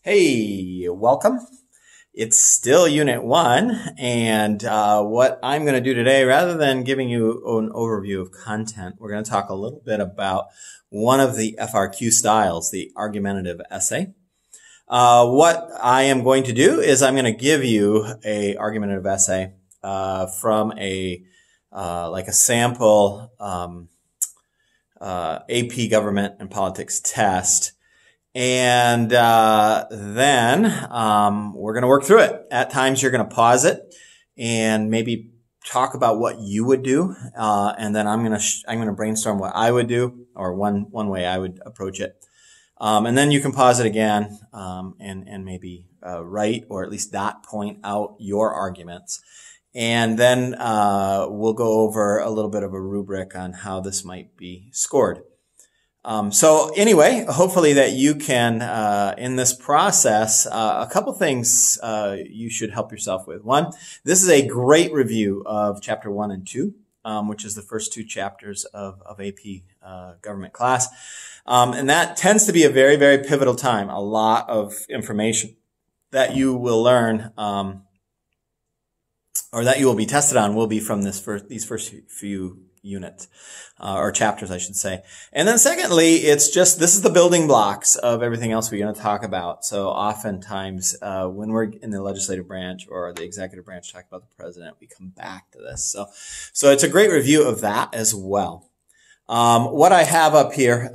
Hey, welcome. It's still Unit 1, and what I'm going to do today, rather than giving you an overview of content, we're going to talk a little bit about one of the FRQ styles, the argumentative essay. What I am going to do is I'm going to give you a argumentative essay from a sample AP Government and Politics test. And then we're going to work through it. At times, you're going to pause it and maybe talk about what you would do, and then I'm going to brainstorm what I would do, or one way I would approach it. And then you can pause it again and maybe write or at least point out your arguments. And then we'll go over a little bit of a rubric on how this might be scored. So anyway, hopefully that you can, in this process, a couple things you should help yourself with. One, this is a great review of Chapter 1 and 2, which is the first two chapters of AP government class. And that tends to be a very, very pivotal time. A lot of information that you will learn, or that you will be tested on, will be from these first few units, or chapters, I should say. And then secondly, this is the building blocks of everything else we're going to talk about. So oftentimes, when we're in the legislative branch or the executive branch talking about the president, we come back to this. So it's a great review of that as well. What I have up here,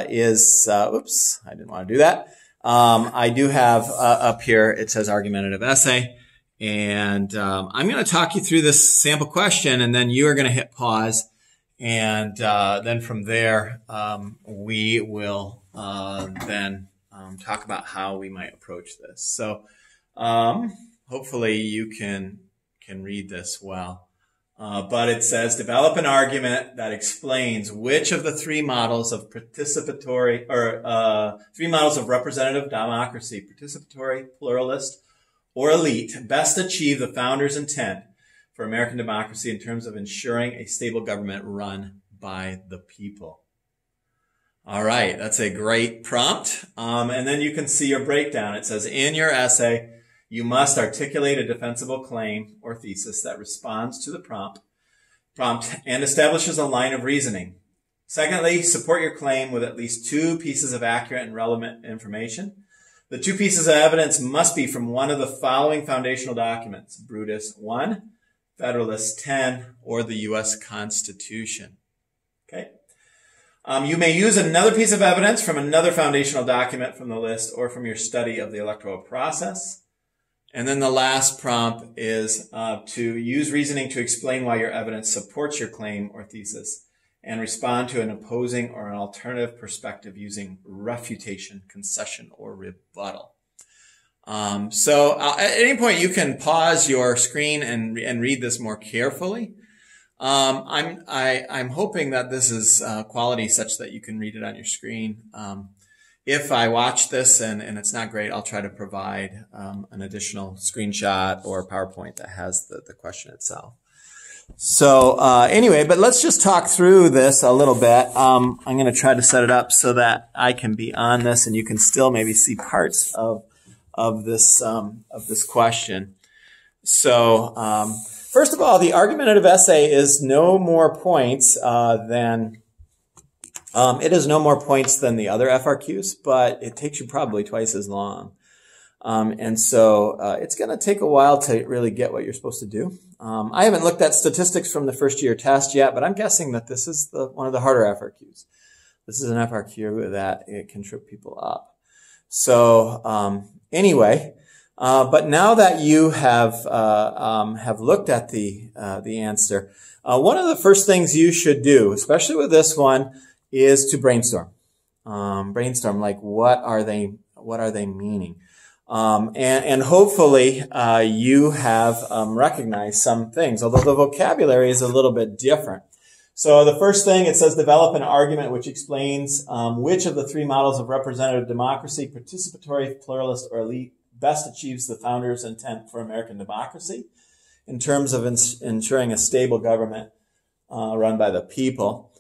is, oops, I didn't want to do that. I do have, up here, it says argumentative essay. And, I'm going to talk you through this sample question, and then you are going to hit pause. And then from there, we will then talk about how we might approach this. So hopefully you can read this well. But it says, develop an argument that explains which of the three models of participatory, or three models of representative democracy, participatory, pluralist, or elite, best achieve the founders' intent for American democracy in terms of ensuring a stable government run by the people. All right, that's a great prompt. And then you can see your breakdown. It says, in your essay, you must articulate a defensible claim or thesis that responds to the prompt and establishes a line of reasoning. Secondly, support your claim with at least two pieces of accurate and relevant information. The two pieces of evidence must be from one of the following foundational documents: Brutus 1, Federalist 10, or the U.S. Constitution. Okay. You may use another piece of evidence from another foundational document from the list or from your study of the electoral process. And then the last prompt is to use reasoning to explain why your evidence supports your claim or thesis, and respond to an opposing or an alternative perspective using refutation, concession, or rebuttal. So at any point you can pause your screen and read this more carefully. I'm hoping that this is quality such that you can read it on your screen. If I watch this and it's not great, I'll try to provide an additional screenshot or PowerPoint that has the question itself. So anyway, but let's just talk through this a little bit. I'm going to try to set it up so that I can be on this and you can still maybe see parts of this question. So first of all, the argumentative essay is no more points than the other FRQs, but it takes you probably twice as long. And so it's going to take a while to really get what you're supposed to do. I haven't looked at statistics from the first year test yet, but I'm guessing that this is one of the harder FRQs. This is an FRQ that it can trip people up. So anyway, but now that you have looked at the answer, one of the first things you should do, especially with this one, is to brainstorm. Brainstorm, like what are they meaning? And hopefully, you have, recognized some things, although the vocabulary is a little bit different. So the first thing, it says develop an argument which explains, which of the three models of representative democracy, participatory, pluralist, or elite, best achieves the founders' intent for American democracy in terms of ensuring a stable government, run by the people.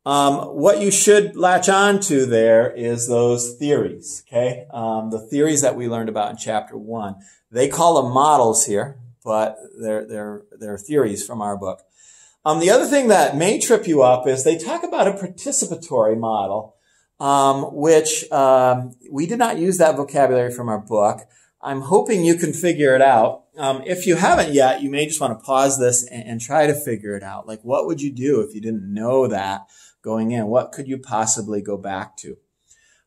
What you should latch on to there is those theories, okay? The theories that we learned about in chapter 1. They call them models here, but they're theories from our book. The other thing that may trip you up is they talk about a participatory model, which we did not use that vocabulary from our book. I'm hoping you can figure it out. If you haven't yet, you may just want to pause this and try to figure it out. Like, what would you do if you didn't know that going in? What could you possibly go back to?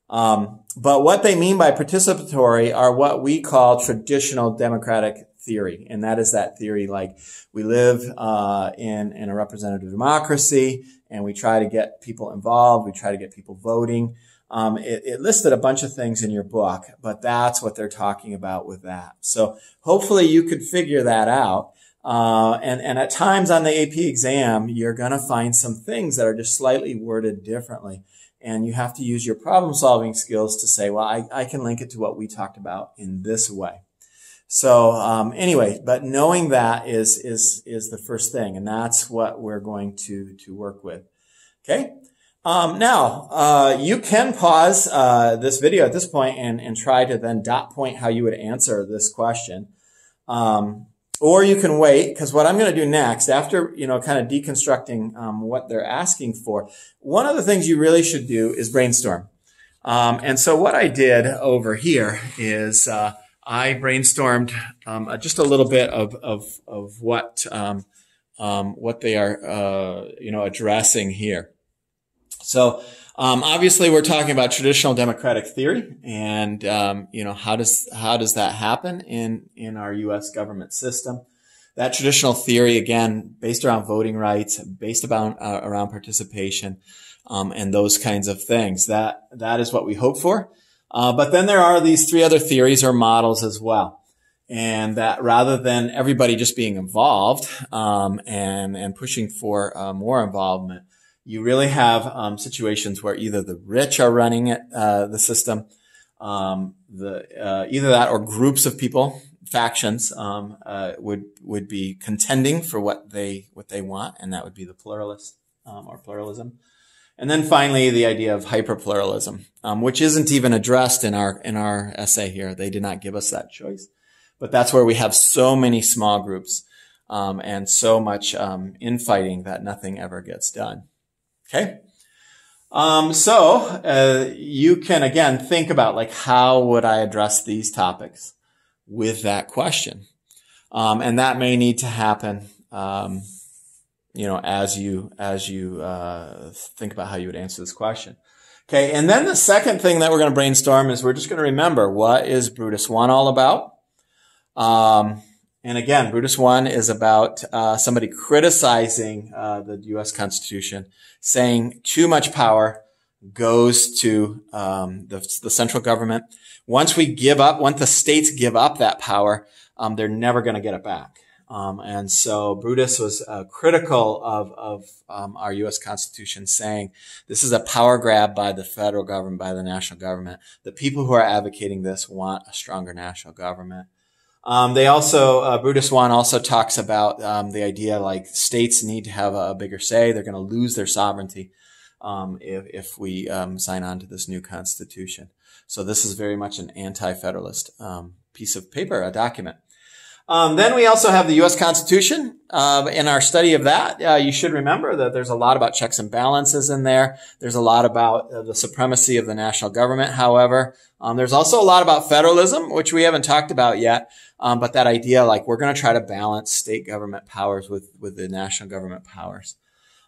But what they mean by participatory are what we call traditional democratic theory. And that is that theory like we live in a representative democracy and we try to get people involved. We try to get people voting. It listed a bunch of things in your book, but that's what they're talking about with that. So hopefully you could figure that out. And at times on the AP exam, you're going to find some things that are just slightly worded differently. And you have to use your problem solving skills to say, well, I can link it to what we talked about in this way. So, anyway, but knowing that is the first thing. And that's what we're going to work with. Okay. Now, you can pause, this video at this point and try to then dot point how you would answer this question. Or you can wait, because what I'm going to do next, after, kind of deconstructing, what they're asking for, one of the things you really should do is brainstorm. And so what I did over here is, I brainstormed, just a little bit of what they are, addressing here. So, obviously we're talking about traditional democratic theory and, how does that happen in our U.S. government system? That traditional theory, again, based around voting rights, based around participation, and those kinds of things. That is what we hope for. But then there are these 3 other theories or models as well. And that rather than everybody just being involved, and pushing for, more involvement, you really have situations where either the rich are running it, the system, either that or groups of people, factions, would be contending for what they want, and that would be the pluralist or pluralism. And then finally, the idea of hyperpluralism, which isn't even addressed in our essay here. They did not give us that choice, but that's where we have so many small groups and so much infighting that nothing ever gets done. Okay. So you can again think about like, how would I address these topics with that question? And that may need to happen, as you think about how you would answer this question. Okay. And then the second thing that we're going to brainstorm is we're just going to remember, what is Brutus 1 all about? And again, Brutus 1 is about somebody criticizing the U.S. Constitution, saying too much power goes to the central government. Once the states give up that power, they're never going to get it back. And so Brutus was critical of our U.S. Constitution, saying this is a power grab by the federal government, by the national government. The people who are advocating this want a stronger national government. Brutus 1 also talks about the idea like states need to have a bigger say. They're going to lose their sovereignty if we sign on to this new constitution. So this is very much an anti-federalist piece of paper, a document. Then we also have the U.S. Constitution. In our study of that, you should remember that there's a lot about checks and balances in there. There's a lot about the supremacy of the national government. However, there's also a lot about federalism, which we haven't talked about yet. But that idea, like we're going to try to balance state government powers with the national government powers.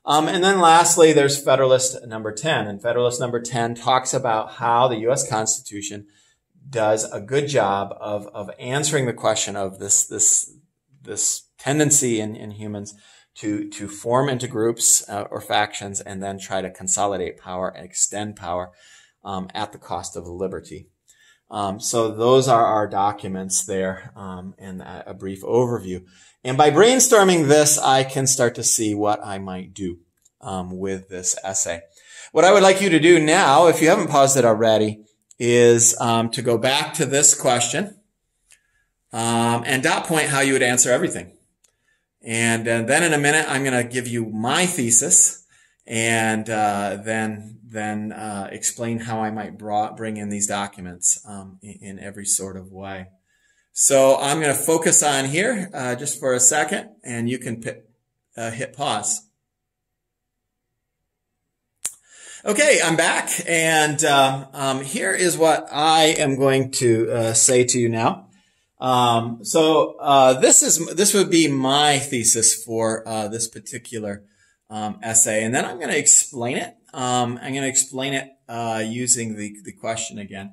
And then lastly, there's Federalist number 10. And Federalist number 10 talks about how the U.S. Constitution does a good job of answering the question of this tendency in humans to form into groups or factions and then try to consolidate power and extend power at the cost of liberty. So those are our documents there, and a brief overview. And by brainstorming this, I can start to see what I might do with this essay. What I would like you to do now, if you haven't paused it already, is to go back to this question and dot point how you would answer everything. And then in a minute, I'm going to give you my thesis. and then explain how I might bring in these documents in every sort of way. So I'm going to focus on here just for a second, and you can hit pause. Okay, I'm back, and here is what I am going to say to you now. This would be my thesis for this particular essay, and then I'm going to explain it. I'm going to explain it using the question again.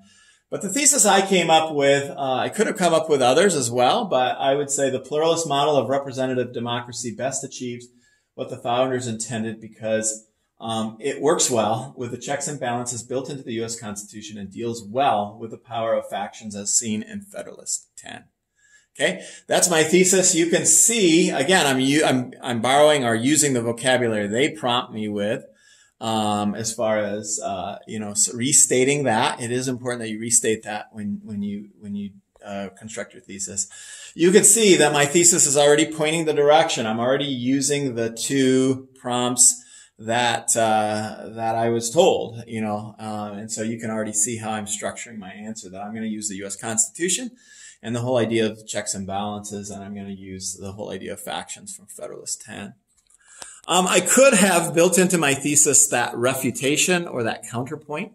But the thesis I came up with, I could have come up with others as well, but I would say the pluralist model of representative democracy best achieves what the founders intended because it works well with the checks and balances built into the U.S. Constitution and deals well with the power of factions as seen in Federalist 10. Okay, that's my thesis. You can see, again, I'm borrowing or using the vocabulary they prompt me with. As far as, restating that, it is important that you restate that when you construct your thesis. You can see that my thesis is already pointing the direction. I'm already using the two prompts that I was told, and so you can already see how I'm structuring my answer, that I'm going to use the U.S. Constitution and the whole idea of checks and balances, and I'm going to use the whole idea of factions from Federalist 10. I could have built into my thesis that refutation or that counterpoint.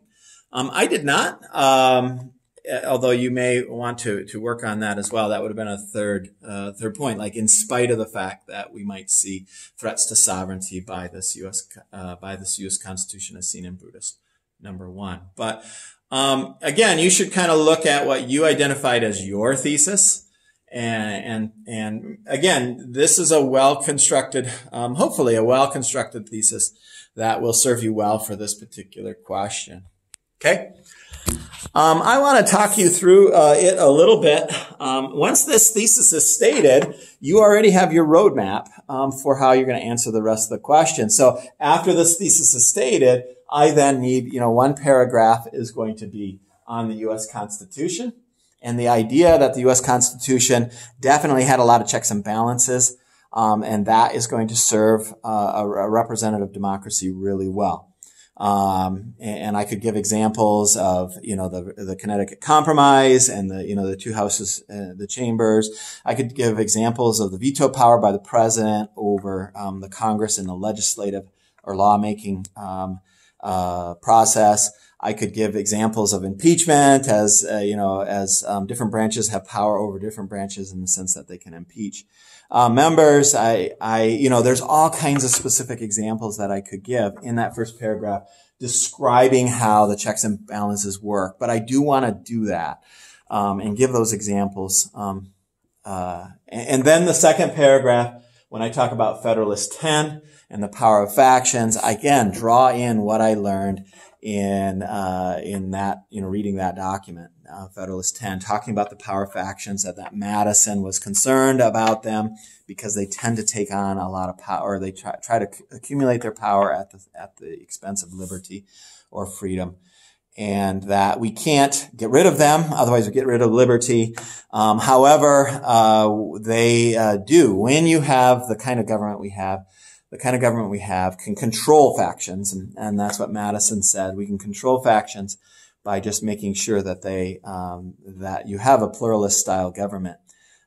I did not, although you may want to work on that as well. That would have been a third point, like in spite of the fact that we might see threats to sovereignty by this U.S. Constitution as seen in Brutus, number 1. But, again, you should kind of look at what you identified as your thesis. And again, this is a well-constructed, hopefully a well-constructed thesis that will serve you well for this particular question. Okay. I want to talk you through it a little bit. Once this thesis is stated, you already have your roadmap for how you're going to answer the rest of the question. So after this thesis is stated, I then need, one paragraph is going to be on the U.S. Constitution. And the idea that the U.S. Constitution definitely had a lot of checks and balances, and that is going to serve a representative democracy really well. And I could give examples of, the Connecticut Compromise and the two houses, the chambers. I could give examples of the veto power by the president over the Congress in the legislative or lawmaking process. I could give examples of impeachment as different branches have power over different branches in the sense that they can impeach members. There's all kinds of specific examples that I could give in that first paragraph describing how the checks and balances work. But I do want to do that, and give those examples. And then the second paragraph, when I talk about Federalist 10 and the power of factions, I again draw in what I learned in that, reading that document, Federalist 10, talking about the power factions, that Madison was concerned about them because they tend to take on a lot of power. They try to accumulate their power at the expense of liberty or freedom, and that we can't get rid of them. Otherwise we get rid of liberty. However, they do. When you have the kind of government we have, can control factions, and that's what Madison said. We can control factions by just making sure that that you have a pluralist style government,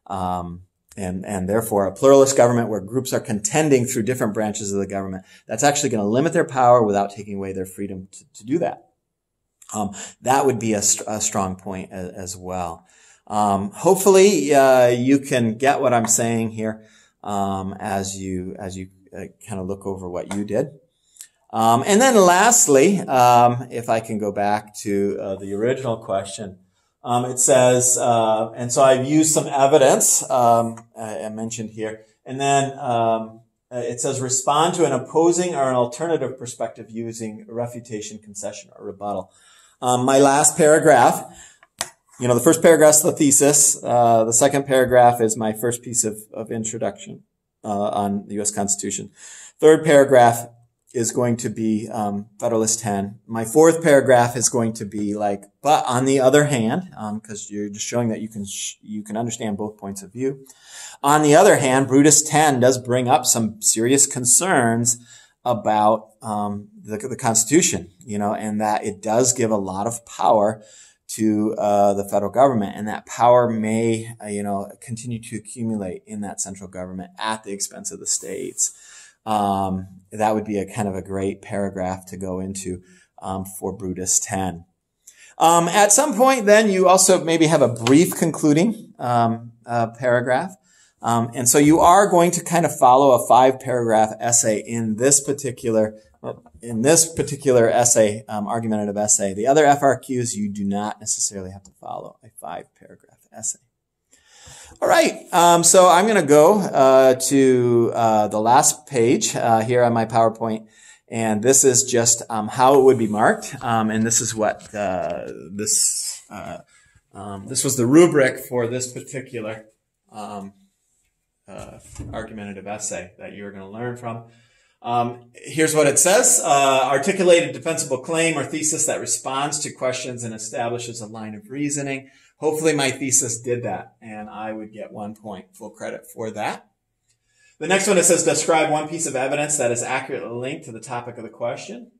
and therefore a pluralist government where groups are contending through different branches of the government. That's actually going to limit their power without taking away their freedom to do that. That would be a strong point as well. Hopefully, you can get what I'm saying here, as you kind of look over what you did. And then lastly, if I can go back to the original question, it says, and so I've used some evidence I mentioned here, and then it says respond to an opposing or an alternative perspective using refutation, concession, or rebuttal. My last paragraph, the first paragraph is the thesis. The second paragraph is my first piece of introduction on the U.S. Constitution. Third paragraph is going to be Federalist 10. My fourth paragraph is going to be but on the other hand, because you're just showing that you can understand both points of view. On the other hand, Brutus 10 does bring up some serious concerns about the Constitution, and that it does give a lot of power to the federal government, and that power may, continue to accumulate in that central government at the expense of the states. That would be a kind of a great paragraph to go into for Brutus 10. At some point, then you also maybe have a brief concluding paragraph. And so you are going to kind of follow a 5-paragraph essay in this particular essay, argumentative essay. The other FRQs, you do not necessarily have to follow a 5-paragraph essay. All right. So I'm going to go to the last page here on my PowerPoint. And this is just how it would be marked. And this is what this was the rubric for this particular argumentative essay that you're going to learn from. Here's what it says. Articulate a defensible claim or thesis that responds to questions and establishes a line of reasoning. Hopefully my thesis did that, and I would get 1 point, full credit for that. The next one, it says describe one piece of evidence that is accurately linked to the topic of the question.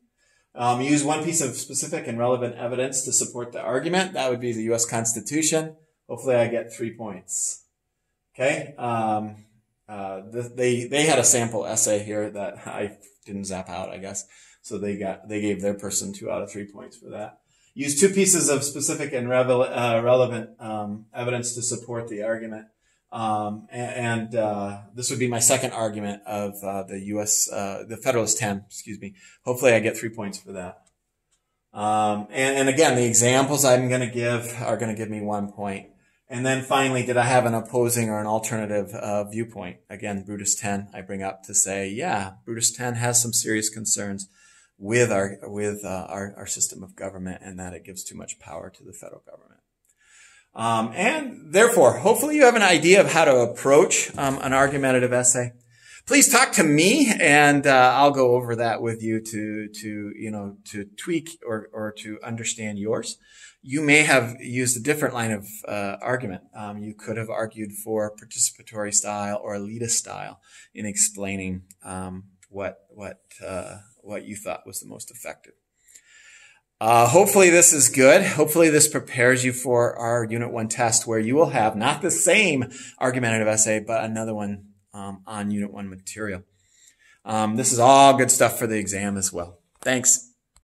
Use one piece of specific and relevant evidence to support the argument. That would be the U.S. Constitution. Hopefully I get 3 points. Okay. They had a sample essay here that I didn't zap out, I guess. So they gave their person 2 out of 3 points for that. Use 2 pieces of specific and relevant evidence to support the argument. This would be my second argument of the Federalist 10, excuse me. Hopefully I get 3 points for that. And again, the examples I'm going to give are going to give me 1 point. And then finally, did I have an opposing or an alternative viewpoint? Again, Brutus 10 I bring up to say, yeah, Brutus 10 has some serious concerns with our system of government, and that it gives too much power to the federal government. And therefore, hopefully you have an idea of how to approach an argumentative essay. Please talk to me, and I'll go over that with you to tweak or to understand yours. You may have used a different line of argument. You could have argued for participatory style or elitist style in explaining what you thought was the most effective. Hopefully this is good. Hopefully this prepares you for our Unit 1 test, where you will have not the same argumentative essay, but another one on Unit 1 material. This is all good stuff for the exam as well. Thanks.